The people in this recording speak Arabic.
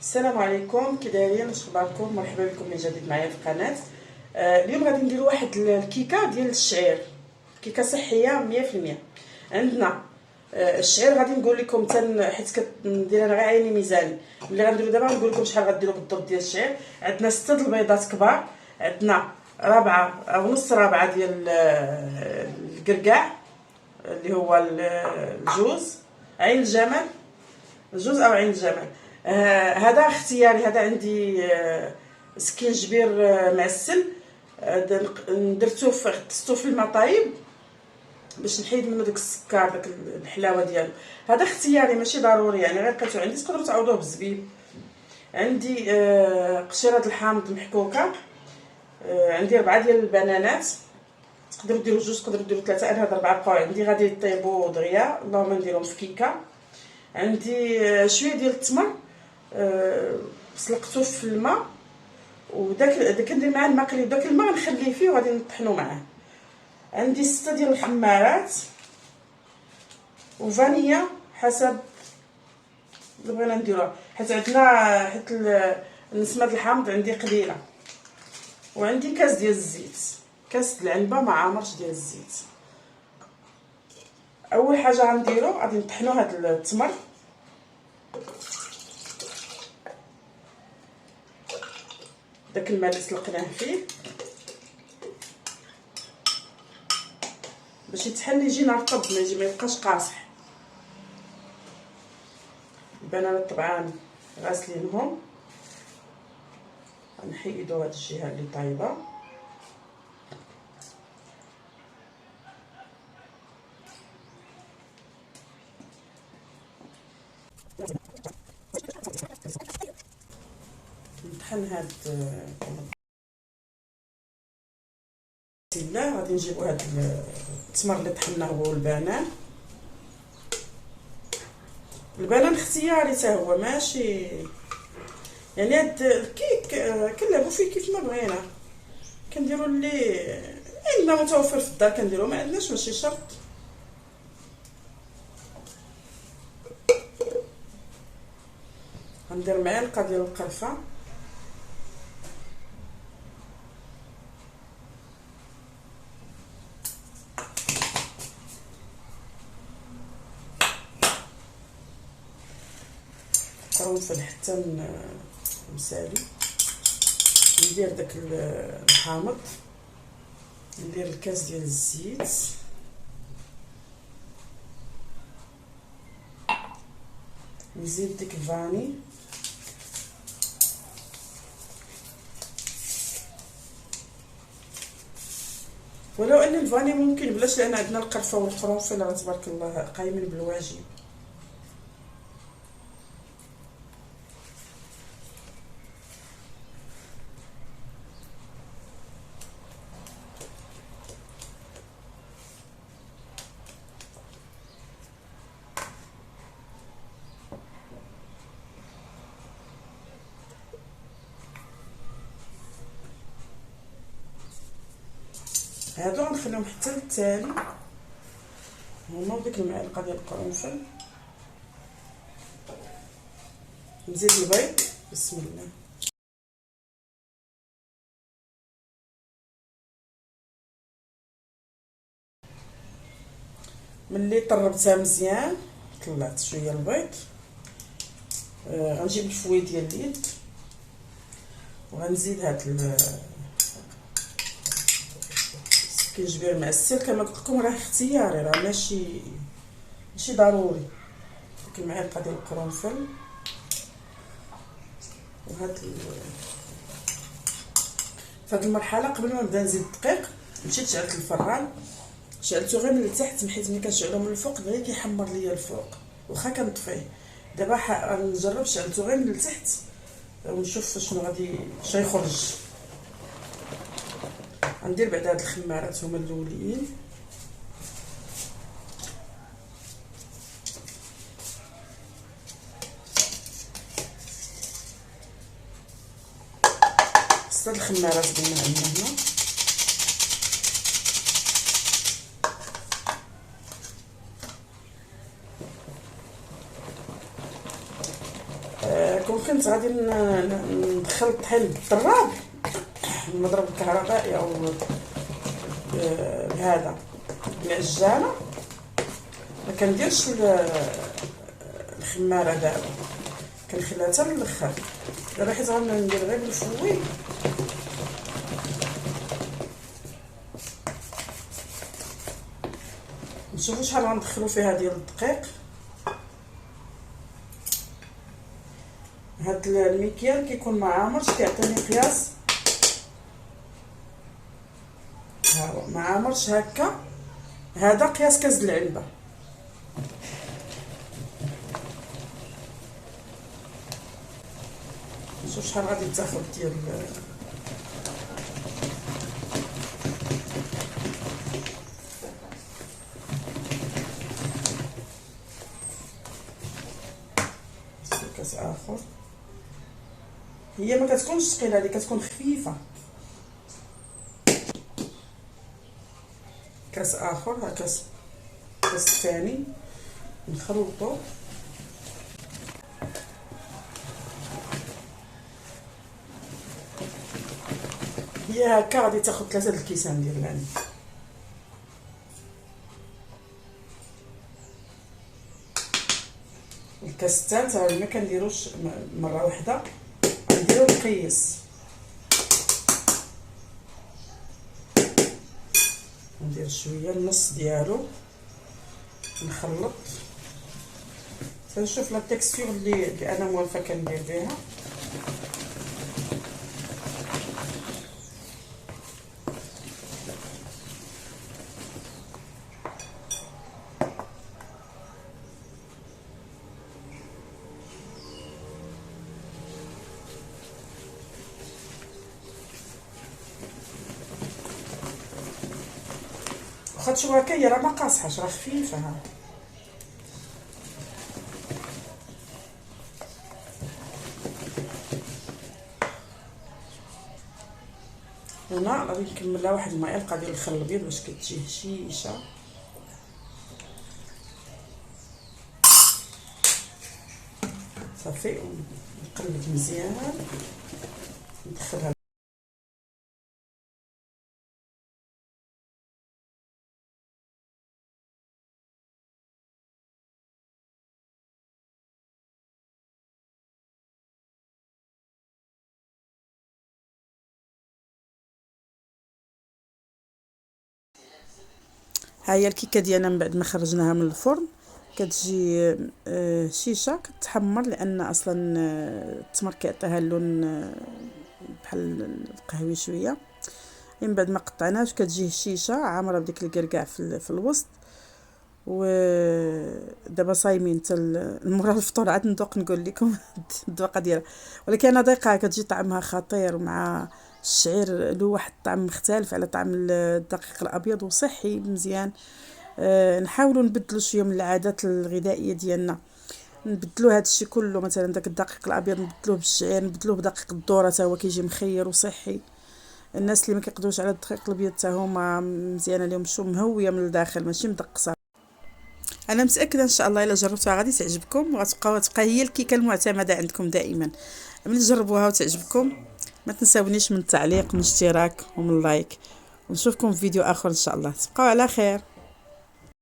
السلام عليكم، كي دايرين؟ واش اخباركم؟ مرحبا بكم من جديد معايا في القناه. اليوم غادي نديروا واحد الكيكه ديال الشعير، كيكه صحيه 100%. عندنا الشعير غادي نقول لكم حيت كندير انا غير عيني ميزاني. ملي غنديروا دابا نقول لكم شحال غديروا بالضبط ديال الشعير. عندنا 6 البيضات كبار، عندنا رابعه او نص رابعه ديال الكركاع اللي هو الجوز، عين الجمل، الجوز او عين الجمل. هذا اختياري، هذا عندي سكينجبير معسل. درتو غطستو في الماء طايب باش نحيد منه داك السكر، داك الحلاوه ديالو. هذا اختياري ماشي ضروري، يعني غير لقيتو عندي تقدروا تعوضوه بالزبيب. عندي قشيره الحامض محكوكه. عندي 4 ديال البنانات، تقدروا ديروا 2 تقدروا ديروا 3، انا هاد 4 بقاو عندي غادي يطيبوا دغيا، اللهم نديرهم في كيكه. عندي شويه ديال التمر سلقته في الماء، وداك كندير معاه الماء قليل، داك الماء نخليه فيه وغادي نطحنو معاه. عندي 6 ديال الخمارات وفانيا حسب اللي بغينا نديروها، حيت عندنا نسمه الحامض عندي قليله. وعندي كاس ديال الزيت، كاس العنبه ما عامرش ديال الزيت. اول حاجه غنديرو غادي نطحنو هاد التمر، داك الماء اللي سلقناه فيه باش يتحل يجينا رطب، ما يبقاش قاصح. البنانات طبعا غاسلينهم، غنحيدو هاد الجهه اللي طايبه. نطحن هاد لا غادي نجيبو هاد التمر اللي طحناه هو البنان. البنان اختياري حتى هو، ماشي يعني هاد الكيك كنلعبو فيه كيف ما بغينا، كنديرو اللي عندنا متوفر في الدار كنديرو، ما عندناش ماشي شرط. غندير معلقه ديال القرفه، قرنفل حتى مسالي. ندير داك الحامض، ندير الكاس ديال الزيت، نزيد ديك الفاني، ولو ان الفاني ممكن بلاش لان عندنا القرفه والقرنفل تبارك الله قايمين بالواجب. هادو غنخليهم حتى للتالي، هما وديك المعلقه ديال القرنفل. نزيد البيض، بسم الله. ملي طربتها مزيان طلعت شويه البيض، غنجيب الفوي ديال اليد وغنزيد هاد السكينجبير معسل. كما قلت لكم راه اختياري، راه ماشي ضروري. ديك المعلقه ديال القرنفل وهاد فهاد المرحله قبل ما نبدا نزيد الدقيق مشيت شعلت الفران، شعلته غير من التحت حيت ملي كنشعلو من الفوق غير كيحمر ليا الفوق واخا كنطفيه. دابا غنجرب شعلته غير من التحت ونشوف شنو غادي يخرج. غندير بعد هاد الخمارات هما الاولين، ست الخمارات قلنا عندنا هنا. كون كنت غادي ندخل الطحين بالطراب المضرب الكهربائي او بهذا العجانه، ما كنديرش الخماره دابا، كنخليها حتى للاخر. دابا حيت غندير غير بالفوي نشوفوا شحال غندخلوا فيها ديال الدقيق. هاد المكيال كيكون ما عامرش كيعطيني قياس، ها هو ما عامرش هكا، هذا قياس كاس العنبه. نشوف شحال غادي تاخد ديال كاس اخر. هي ما كتكونش ثقيله، هذه كتكون خفيفه. كاس اخر، ها كاس الثاني نخلطو. هي هكا غادي تاخد 3 الكيسان ديال العنب. الكاس الثالث راه ما كنديروش مره واحده، غنديرو القيس. ندير شويه النص ديالو نخلط تنشوف لا تيكستور اللي انا موالفه كندير بها. واخا تشوفوا هكا هي راه ما قاصحاش، راه خفيفه. ها هنا غادي نكملها واحد المعلقه ديال الخل الابيض باش كتجي هشيشه. صافي نقلب مزيان ندخلها. ها هي الكيكه ديالنا من بعد ما خرجناها من الفرن كتجي شيشه كتحمر، لان اصلا التمر كيعطيها اللون بحال القهوي شويه. من بعد ما قطعناش كتجي الشيشه عامره بديك الكركاع في الوسط. ودابا صايمين حتى المورا الفطور عاد ندوق نقول لكم الذوقه ديالها، ولكن انا ضيقه كتجي طعمها خطير، مع الشعير له واحد الطعم مختلف على طعم الدقيق الابيض وصحي مزيان. نحاولوا نبدلوا شويه من العادات الغذائيه ديالنا، نبدلوا هذا الشيء كله. مثلا داك الدقيق الابيض نبدلوه بالشعير، نبدلوه بدقيق الذره حتى هو كيجي مخير وصحي. الناس اللي ما كيقدروش على الدقيق الابيض حتى هما مزيانه لهم شو مهويه من الداخل ماشي مدقصه. انا متاكده ان شاء الله الا جربتوها غادي تعجبكم، وغتبقى هي الكيكه المعتمده عندكم دائما. ملي تجربوها وتعجبكم ما تنساونيش من التعليق، من الاشتراك ومن اللايك، ونشوفكم في فيديو اخر ان شاء الله. تبقاو على خير.